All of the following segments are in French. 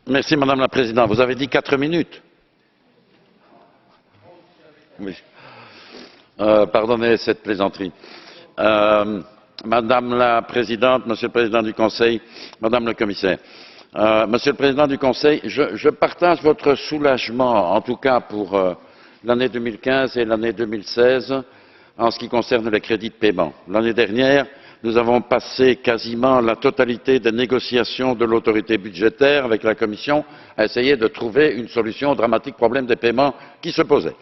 Merci Madame la Présidente. Vous avez dit 4 minutes. Oui. Pardonnez cette plaisanterie. Madame la Présidente, Monsieur le Président du Conseil, Madame le Commissaire. Monsieur le Président du Conseil, je partage votre soulagement, en tout cas pour l'année 2015 et l'année 2016, en ce qui concerne les crédits de paiement. L'année dernière, nous avons passé quasiment la totalité des négociations de l'autorité budgétaire avec la Commission à essayer de trouver une solution au dramatique problème des paiements qui se posait.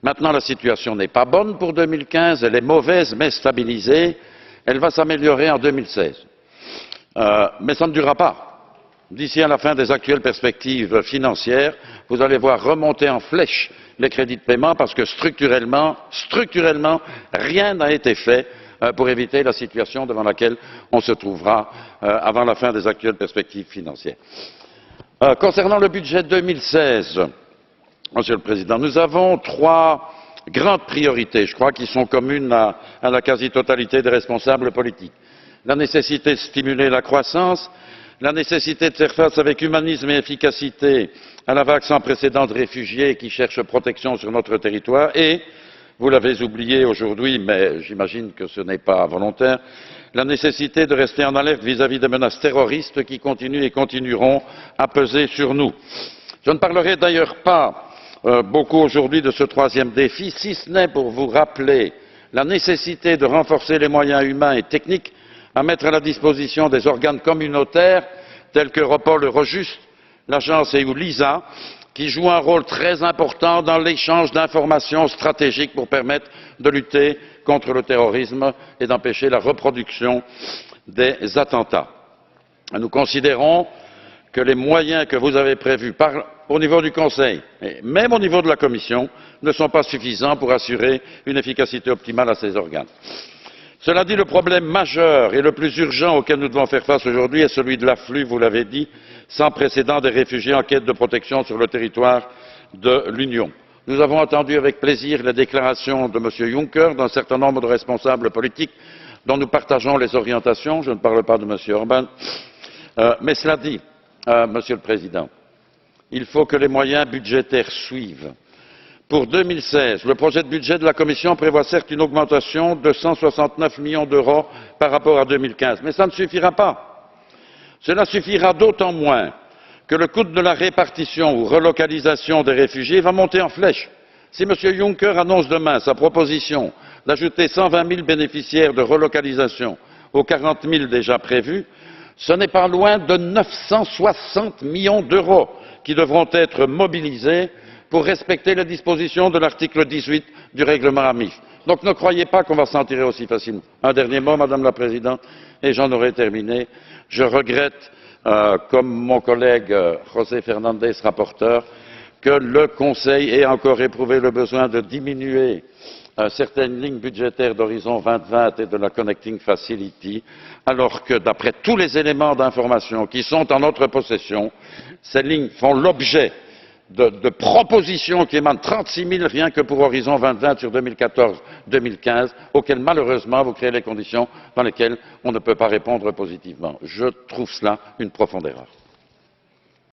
Maintenant, la situation n'est pas bonne pour 2015, elle est mauvaise mais stabilisée. Elle va s'améliorer en 2016. Mais ça ne durera pas. D'ici à la fin des actuelles perspectives financières, vous allez voir remonter en flèche les crédits de paiement parce que structurellement, rien n'a été fait pour éviter la situation devant laquelle on se trouvera avant la fin des actuelles perspectives financières. Concernant le budget 2016, Monsieur le Président, nous avons 3 grandes priorités, je crois, qui sont communes à la quasi-totalité des responsables politiques. La nécessité de stimuler la croissance, la nécessité de faire face avec humanisme et efficacité à la vague sans précédent de réfugiés qui cherchent protection sur notre territoire et, vous l'avez oublié aujourd'hui, mais j'imagine que ce n'est pas volontaire, la nécessité de rester en alerte vis-à-vis des menaces terroristes qui continuent et continueront à peser sur nous. Je ne parlerai d'ailleurs pas beaucoup aujourd'hui de ce 3e défi, si ce n'est pour vous rappeler la nécessité de renforcer les moyens humains et techniques à mettre à la disposition des organes communautaires tels qu'Europol, Eurojust, l'agence EU-LISA, qui jouent un rôle très important dans l'échange d'informations stratégiques pour permettre de lutter contre le terrorisme et d'empêcher la reproduction des attentats. Nous considérons que les moyens que vous avez prévus au niveau du Conseil et même au niveau de la Commission ne sont pas suffisants pour assurer une efficacité optimale à ces organes. Cela dit, le problème majeur et le plus urgent auquel nous devons faire face aujourd'hui est celui de l'afflux, vous l'avez dit, sans précédent des réfugiés en quête de protection sur le territoire de l'Union. Nous avons entendu avec plaisir les déclarations de M. Juncker, d'un certain nombre de responsables politiques dont nous partageons les orientations, je ne parle pas de M. Orban, mais cela dit, Monsieur le Président, il faut que les moyens budgétaires suivent. Pour 2016, le projet de budget de la Commission prévoit certes une augmentation de 169 millions d'euros par rapport à 2015, mais ça ne suffira pas. Cela suffira d'autant moins que le coût de la répartition ou relocalisation des réfugiés va monter en flèche. Si M. Juncker annonce demain sa proposition d'ajouter 120 000 bénéficiaires de relocalisation aux 40 000 déjà prévus, ce n'est pas loin de 960 millions d'euros qui devront être mobilisés pour respecter les dispositions de l'article 18 du règlement AMIF. Donc ne croyez pas qu'on va s'en tirer aussi facilement. Un dernier mot, Madame la Présidente, et j'en aurai terminé. Je regrette, comme mon collègue José Fernandes, rapporteur, que le Conseil ait encore éprouvé le besoin de diminuer certaines lignes budgétaires d'Horizon 2020 et de la Connecting Facility, alors que, d'après tous les éléments d'information qui sont en notre possession, ces lignes font l'objet de propositions qui émanent 36 000 rien que pour Horizon 2020 sur 2014-2015, auxquelles malheureusement vous créez les conditions dans lesquelles on ne peut pas répondre positivement. Je trouve cela une profonde erreur.